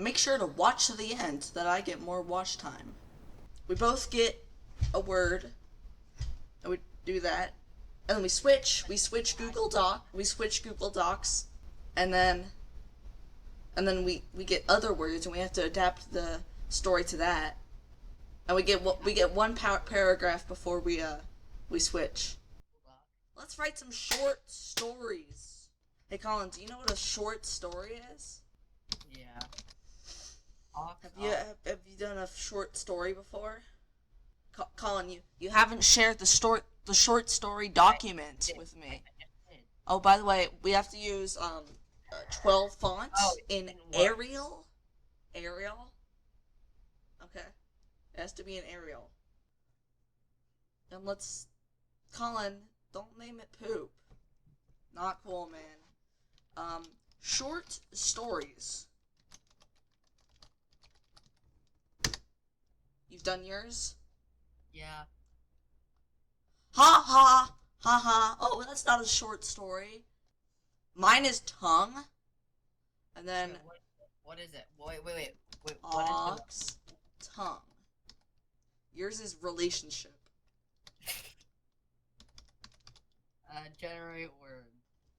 make sure to watch to the end so that I get more watch time. We both get a word, and we do that, and then we switch. We switch Google Docs, and then we get other words, and we have to adapt the story to that. And we get one paragraph before we switch. Let's write some short stories. Hey Colin, do you know what a short story is? Yeah. Have you done a short story before? Colin, you haven't shared the short story document with me. Oh, by the way, we have to use 12 Oh, fonts it in didn't work. Arial. Arial. Okay, it has to be in Arial. And Colin, don't name it poop. Not cool, man. Short stories. You've done yours? Yeah. Ha ha! Ha ha! Oh, that's not a short story. Mine is tongue. And then Wait, what is it? Wait, what is the ox, tongue. Yours is relationship. generate word?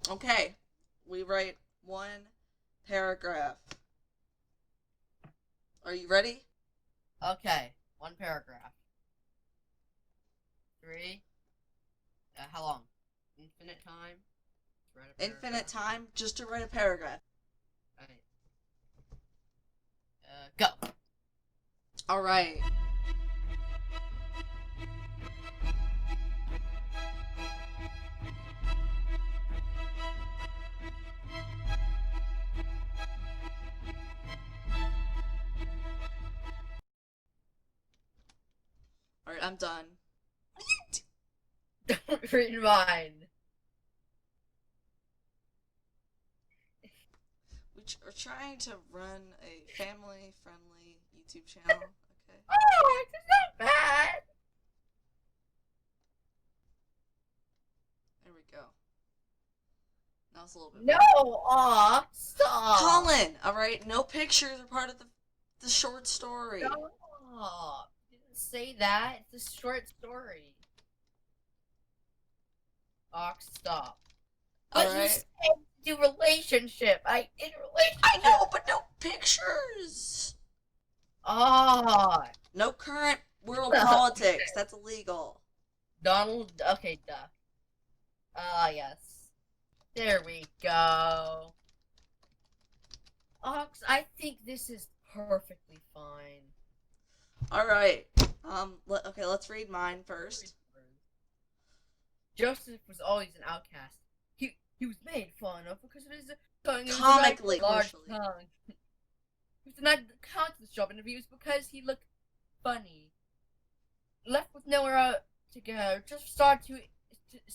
Okay. We write one paragraph. Are you ready? Okay, one paragraph. Three. How long? Infinite time. To write a Infinite paragraph. time just to write a paragraph. Alright. Go. Alright. Alright, I'm done. Don't read mine. We're trying to run a family-friendly YouTube channel, okay? Oh, it's not bad. There we go. Now it's a little bit No, better. aw, stop. Colin! Alright, no pictures are part of the short story. Stop. You didn't say that. It's a short story. Ox, stop. But you Alright. said do relationship. I did relationship. I know, but no pictures! Ah, No current world politics. That's illegal. Donald. Okay, duh. Ah, yes. There we go. Ox, I think this is perfectly fine. Alright. Okay, let's read mine first. Joseph was always an outcast. He was made fun of because of his tongue. Comically, large commercially. tongue. He was denied the countless job interviews because he looked funny. Left with nowhere to go, just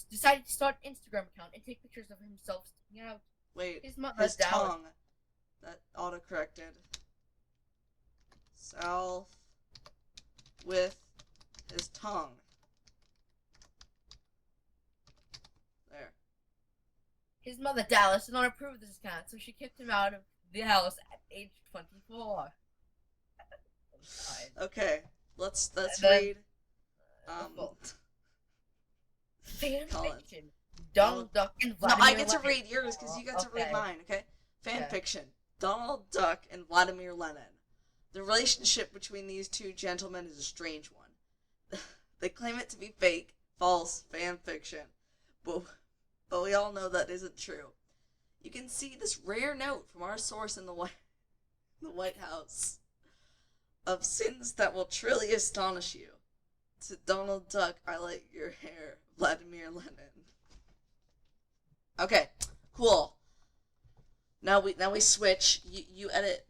decided to start an Instagram account and take pictures of himself sticking out. Wait, His mother his doubted. tongue. That autocorrected. Self with his tongue. There. His mother Dallas did not approve of this account, so she kicked him out of the house at age 24. Okay, let's then- read. Fan Colin. fiction. Donald Duck and No, Vladimir I get to Lenin. read yours because you got to read Okay. mine, okay? Fan Okay. fiction. Donald Duck and Vladimir Lenin. The relationship between these two gentlemen is a strange one. They claim it to be fake, false, fan fiction. But we all know that isn't true. You can see this rare note from our source in the White House of sins that will truly astonish you. To Donald Duck, I like your hair, Vladimir Lenin. Okay, cool. Now we switch. You edit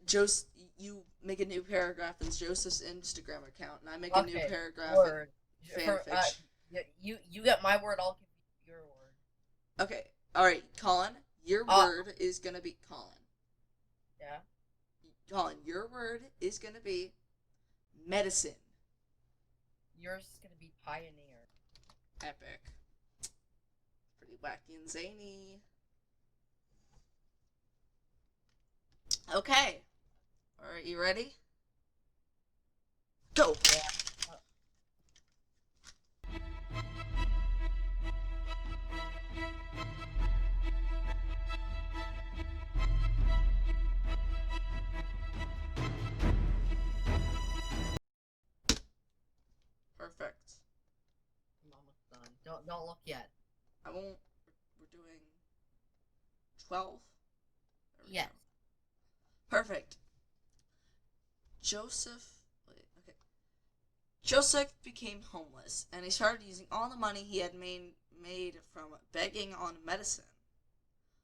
you make a new paragraph in Joseph's Instagram account, and I make a new paragraph word. in fanfiction. You get my word, I'll give you your word. Okay, alright, Colin, your word is gonna be Colin. Yeah? Colin, your word is gonna be medicine. Yours is gonna be pioneer. Epic. Pretty wacky and zany. Okay. Alright. you ready? Go! Yeah. Perfect. I'm almost done. Don't look yet. I won't. We're doing 12? Yes. Perfect. Joseph. Wait, okay. Joseph became homeless, and he started using all the money he had made from begging on medicine.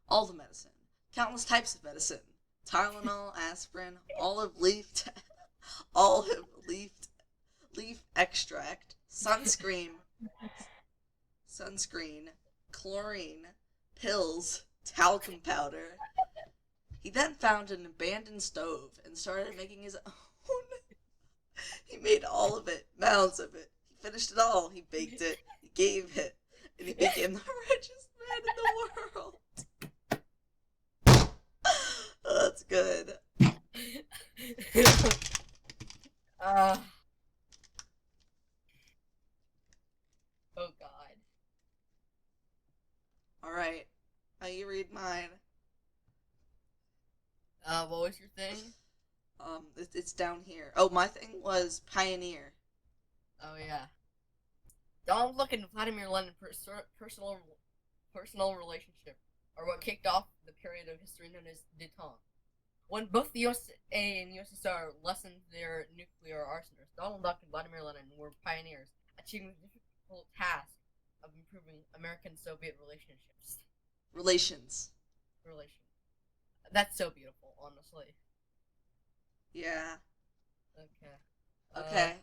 All the medicine. Countless types of medicine. Tylenol, aspirin, olive leaf extract, sunscreen, chlorine, pills, talcum powder. He then found an abandoned stove and started making his own. He made all of it, mounds of it. He finished it all. He baked it, he gave it, and he became the richest man in the world. Oh, that's good. uh, oh God. Alright, now you read mine. What was your thing? It's down here. Oh, my thing was Pioneer. Oh yeah. Don't look into Vladimir Lenin personal relationship, or what kicked off the period of history known as détente. When both the USA and USSR lessened their nuclear arsenals, Donald Duck and Vladimir Lenin were pioneers, achieving the difficult task of improving American-Soviet relationships. Relations. That's so beautiful, honestly. Yeah. Okay. Okay.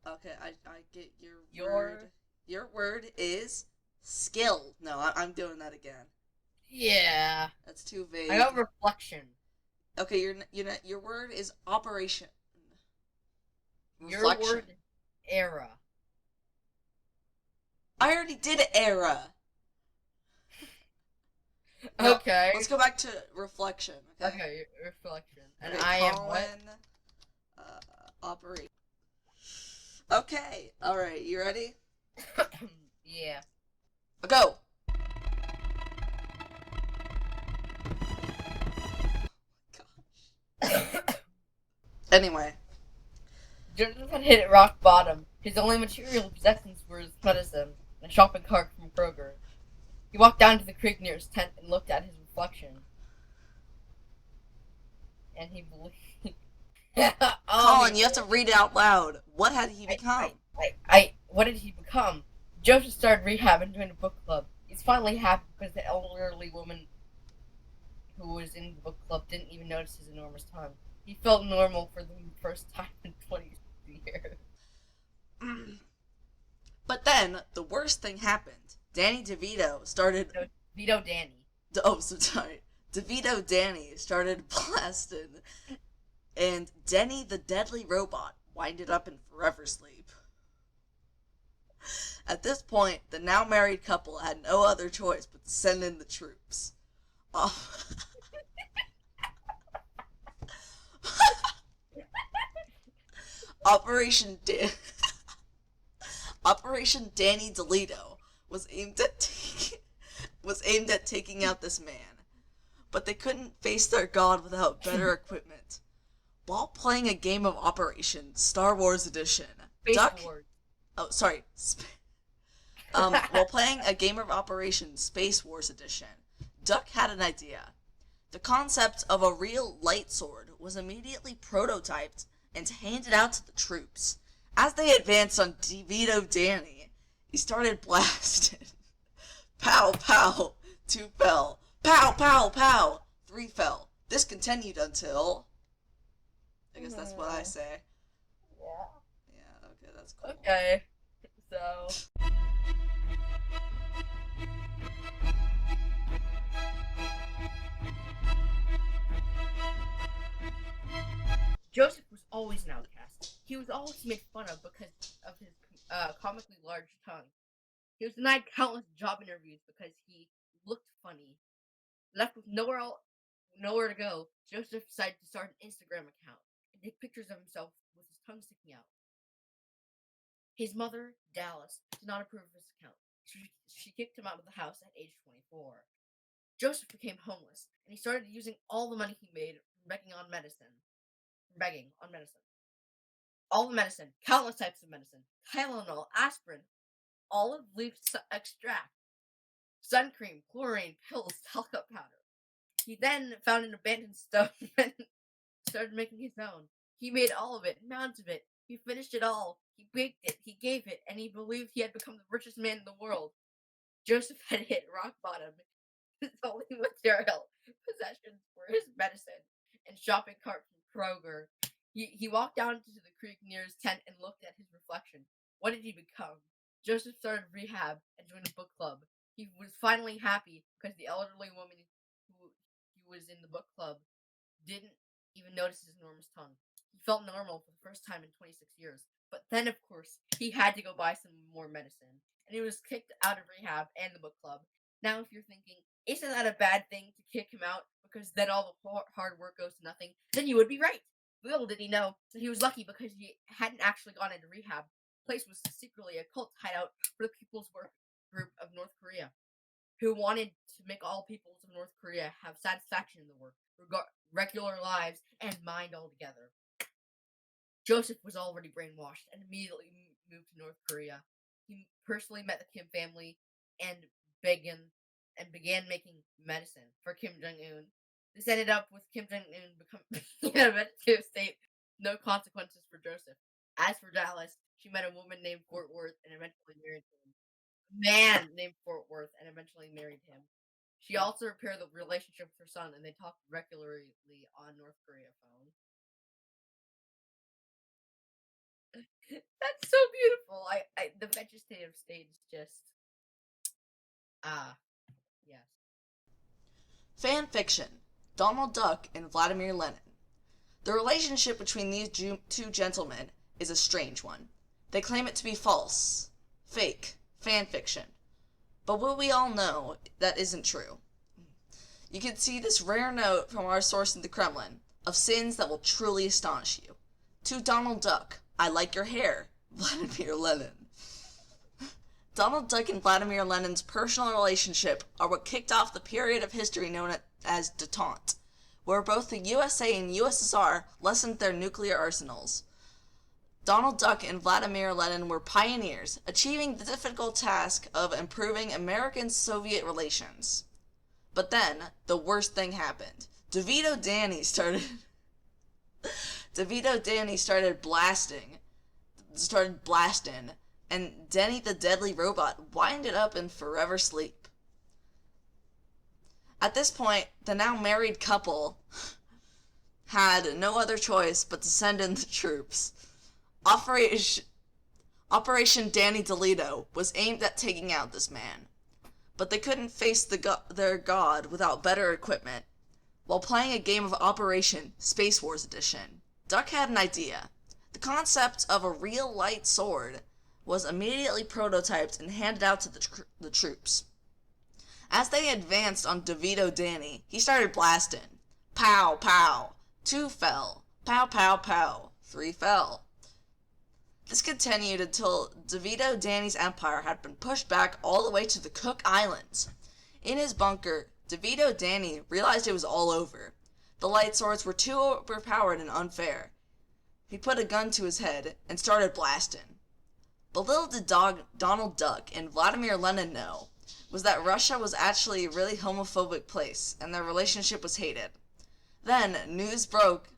Okay, I get your word. Your Your word is skill. No, I'm doing that again. yeah. That's too vague. I got reflection. Okay, your word is operation. Your Reflection. word era. I already did era. No, Okay. let's go back to reflection. Okay. Okay, reflection. And Okay, I am what? Operation. Okay. All right. You ready? Yeah. Go. Anyway. Joseph had hit rock bottom. His only material possessions were his medicine and a shopping cart from Kroger. He walked down to the creek near his tent and looked at his reflection. And he believed. Colin, you have to read it out loud. What had he become? What did he become? Joseph started rehab and joined a book club. He's finally happy because the elderly woman who was in the book club didn't even notice his enormous tongue. He felt normal for the first time in 20 years. But then the worst thing happened. Danny DeVito started. Vito Danny. Oh, so sorry. DeVito Danny started blasting, and Denny the Deadly Robot winded up in forever sleep. At this point, the now married couple had no other choice but to send in the troops. Operation Dan- Operation Danny DeLito was aimed at taking out this man, but they couldn't face their god without better equipment. While playing a game of Operation Star Wars Edition, while playing a game of Operation Space Wars Edition, Duck had an idea. The concept of a real light sword was immediately prototyped and handed out to the troops. As they advanced on DeVito Danny, he started blasting. Pow, pow, 2 fell. Pow, pow, pow, 3 fell. This continued until... I guess that's what I say. Yeah. Yeah, okay, that's cool. Okay. So. Joseph was always an outcast. He was always made fun of because of his comically large tongue. He was denied countless job interviews because he looked funny. Left with nowhere to go, Joseph decided to start an Instagram account. and take pictures of himself with his tongue sticking out. His mother, Dallas, did not approve of his account. She kicked him out of the house at age 24. Joseph became homeless, and he started using all the money he made from begging on medicine. All the medicine, countless types of medicine, Tylenol, aspirin, olive leaf extract, sun cream, chlorine, pills, talcum powder. He then found an abandoned stove and started making his own. He made all of it, mounds of it. He finished it all. He baked it. He gave it, and he believed he had become the richest man in the world. Joseph had hit rock bottom. His only material possessions were his medicine and shopping cart from Kroger. He walked down to the creek near his tent and looked at his reflection. What did he become? Joseph started rehab and joined a book club. He was finally happy because the elderly woman who he was in the book club didn't even notice his enormous tongue. He felt normal for the first time in 26 years. But then, of course, he had to go buy some more medicine. And he was kicked out of rehab and the book club. Now, if you're thinking, isn't that a bad thing to kick him out because then all the hard work goes to nothing, then you would be right. Little did he know that he was lucky because he hadn't actually gone into rehab. The place was secretly a cult hideout for the People's Work Group of North Korea, who wanted to make all peoples of North Korea have satisfaction in the work, regular lives, and mind altogether. Joseph was already brainwashed and immediately moved to North Korea. He personally met the Kim family and began making medicine for Kim Jong-un. This ended up with Kim Jong-un becoming in a meditative state. No consequences for Joseph. As for Dallas, she met a woman named Fort Worth and eventually married him. A man named Fort Worth and eventually married him. She also repaired the relationship with her son, and they talked regularly on North Korea phone. That's so beautiful. The vegetative state is just yes. Fan fiction. Donald Duck and Vladimir Lenin. The relationship between these two gentlemen is a strange one. They claim it to be false, fake, fan fiction. But what we all know, that isn't true. You can see this rare note from our source in the Kremlin of sins that will truly astonish you. To Donald Duck, I like your hair, Vladimir Lenin. Donald Duck and Vladimir Lenin's personal relationship are what kicked off the period of history known as détente, where both the USA and USSR lessened their nuclear arsenals. Donald Duck and Vladimir Lenin were pioneers, achieving the difficult task of improving American-Soviet relations. But then, the worst thing happened. DeVito Danny started blasting, and Denny the Deadly Robot winded up in forever sleep. At this point, the now married couple had no other choice but to send in the troops. Operation Danny DeLito was aimed at taking out this man, but they couldn't face their god without better equipment. While playing a game of Operation Space Wars Edition, Duck had an idea. The concept of a real light sword was immediately prototyped and handed out to the troops. As they advanced on DeVito Danny, he started blasting. Pow, pow. 2 fell. Pow, pow, pow. 3 fell. This continued until DeVito Danny's empire had been pushed back all the way to the Cook Islands. In his bunker, DeVito Danny realized it was all over. The light swords were too overpowered and unfair. He put a gun to his head and started blasting. But little did Donald Duck and Vladimir Lenin know was that Russia was actually a really homophobic place and their relationship was hated. Then, news broke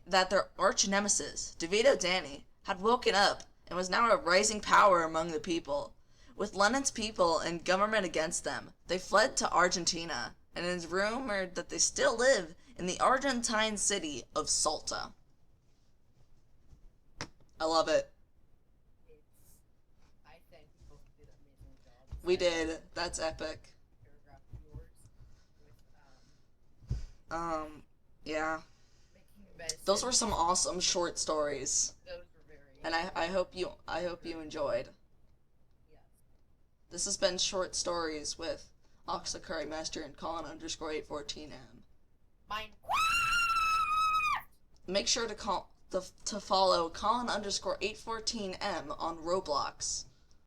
that their arch nemesis, DeVito Danny, had woken up and was now a rising power among the people. With Lenin's people and government against them, they fled to Argentina, and it is rumored that they still live in the Argentine city of Salta. I love it. I think we both did an amazing job. We did. That's epic. Paragraph of yours with Yeah. making medicine. Those were some awesome short stories. Those were very. And I hope you enjoyed. Yes. This has been Short Stories with Oxacurry Master and Colin _814M. Mine. make sure to follow Colin _814M on Roblox.